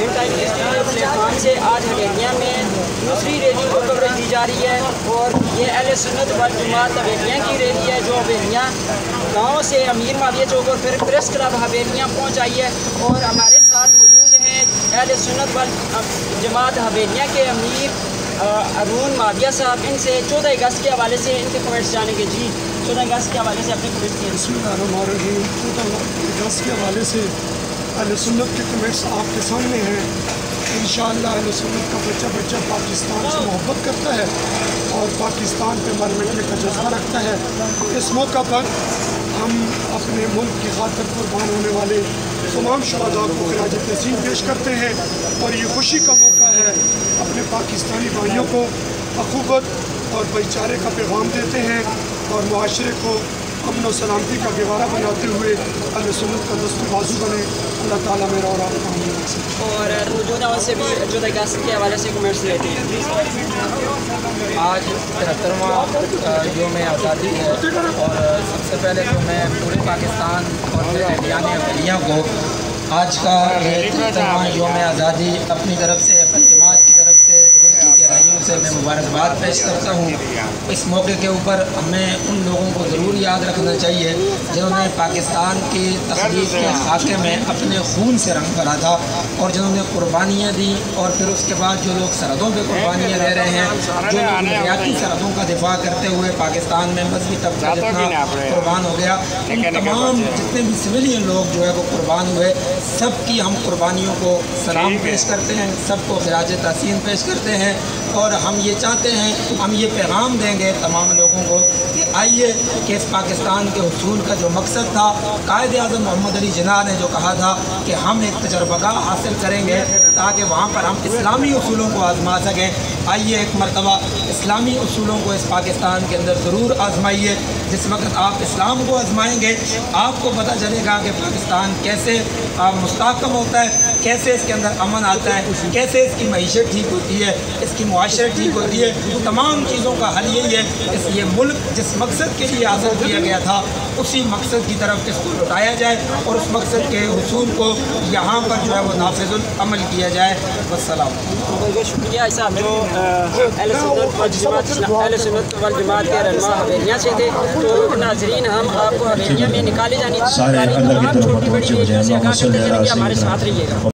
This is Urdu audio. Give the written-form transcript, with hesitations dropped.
پلیٹ فارم سے آج حویلیاں میں دوسری ریلی کو کوریج دی جا رہی ہے اور یہ اہل سنت والجماعت حویلیاں کی ریلی ہے جو حویلیاں گاؤں سے امیر معاویہ چوک اور پھر پریس کلب حویلیاں پہنچ آئی ہے اور ہمارے ساتھ موجود ہیں اہل سنت والجماعت حویلیاں کے امیر ارون معاویہ صاحب. ان سے 14 اگست کے حوالے سے ان کے کمنٹس جانیں گے. جی 14 اگست کے حوالے سے اپنے کمنٹس دیں. بسم اللہ الرحمن الرحیم. 14 اگست کے حوالے سے اہل سنت کے کمنٹس آپ کے سامنے ہیں. انشاءاللہ اہل سنت کا بچہ پاکستان سے محبت کرتا ہے اور پاکستان پہ مرنے کا جذبہ رکھتا ہے. اس موقع پر ہم اپنے ملک کی خاطر قربان ہونے والے تمام شہداء کو خراج تحسین پیش کرتے ہیں اور یہ خوشی کا موقع ہے. اپنے پاکستانی بھائیوں کو اخوت اور بھائی چارے کا پیغام دیتے ہیں اور معاشرے کو امن و سلامتی کا گہوارہ بناتے ہوئے اہل سنت کا دست بازو بنے. اللہ تعالیٰ میرا اور آپ کا اور موجودہ ان سے بھی 14 اگست کے حوالے سے کمنٹس لیتے ہیں. آج 73واں یوم آزادی ہے اور سب سے پہلے تو میں پورے پاکستان اور حویلیاں کو آج کا 73واں یوم آزادی اپنی طرف سے اپنی جماعت کی طرف سے دل کی گہرائیوں سے میں مبارکباد پیش کرتا ہوں. اس موقع کے اوپر ہمیں ان لوگوں کو ضرور یاد رکھنا چاہیے جنہوں نے پاکستان کی تخلیق کے خاکے میں اپنے خون سے رنگ بھرا تھا اور جنہوں نے قربانیاں دی اور پھر اس کے بعد جو لوگ سرحدوں پہ قربانیاں دے رہے ہیں, جو لوگ نظریاتی سرحدوں کا دفاع کرتے ہوئے پاکستان میں مذہبی طبقہ جتنا قربان ہو گیا, ان تمام جتنے بھی سویلین لوگ جو ہے وہ قربان ہوئے, سب کی ہم قربانیوں کو سلام پیش کرتے ہیں, سب کو خراج تحسین پیش کرتے ہیں. اور ہم یہ چاہتے ہیں, ہم یہ پیغام دیں گے تمام لوگوں کو کہ آئیے کہ اس پاکستان کے حصول کا جو مقصد تھا, قائد اعظم محمد علی جناح نے جو کہا تھا کہ ہم ایک تجربہ گاہ حاصل کریں گے تاکہ وہاں پر ہم اسلامی اصولوں کو آزما سکیں. آئیے ایک مرتبہ اسلامی اصولوں کو اس پاکستان کے اندر ضرور آزمائیے. جس وقت آپ اسلام کو آزمائیں گے آپ کو پتہ چلے گا کہ پاکستان کیسے مستحکم ہوتا ہے, کیسے اس کے اندر امن آتا ہے, کیسے اس کی معیشت ٹھیک ہوتی ہے, اس کی معاشرت ٹھیک ہوتی ہے. تمام چیزوں کا حل یہی ہے اس یہ ملک جس مقصد کے لیے حاصل کیا گیا تھا اسی مقصد کی طرف اس کو لوٹایا جائے اور اس مقصد کے حصول کو یہاں پر جو ہے وہ نافذ العمل کیا جائے. والسلام. بہت بہت شکریہ صاحب جو اہل سنت والجماعت کے رہنما حویلیاں سے تھے. تو ناظرین ہم آپ کو حویلیاں میں نکالے جانے چھوٹی بڑی ریلیوں سے آگاہ کرتے چلیں گے, ہمارے ساتھ رہیے گا.